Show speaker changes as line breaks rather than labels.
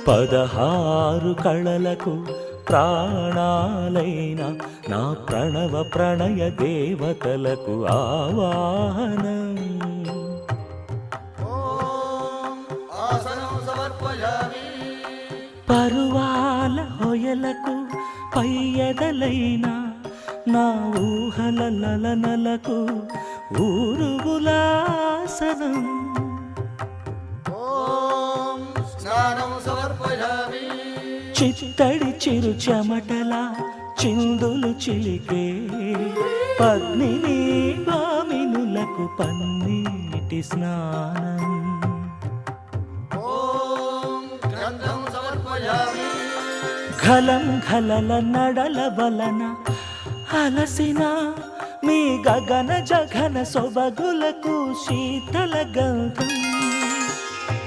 16 కళలకు ప్రాణాలైన నా ప్రణవ ప్రణయ దేవతలకు ఆవాహనం. పరువాల హొయలకు పయ్యదలైన నా ఊహల లలనలకు ఊరువులాసనం. చిత్తడి చిరు చెమటల చిందులు చిలికే పద్మిని భామినులకు పన్నీటి స్నానం. ఘలం ఘలల నడల వలన అలసిన మీ గగన జగన సొబగులకు శీతల గంధం.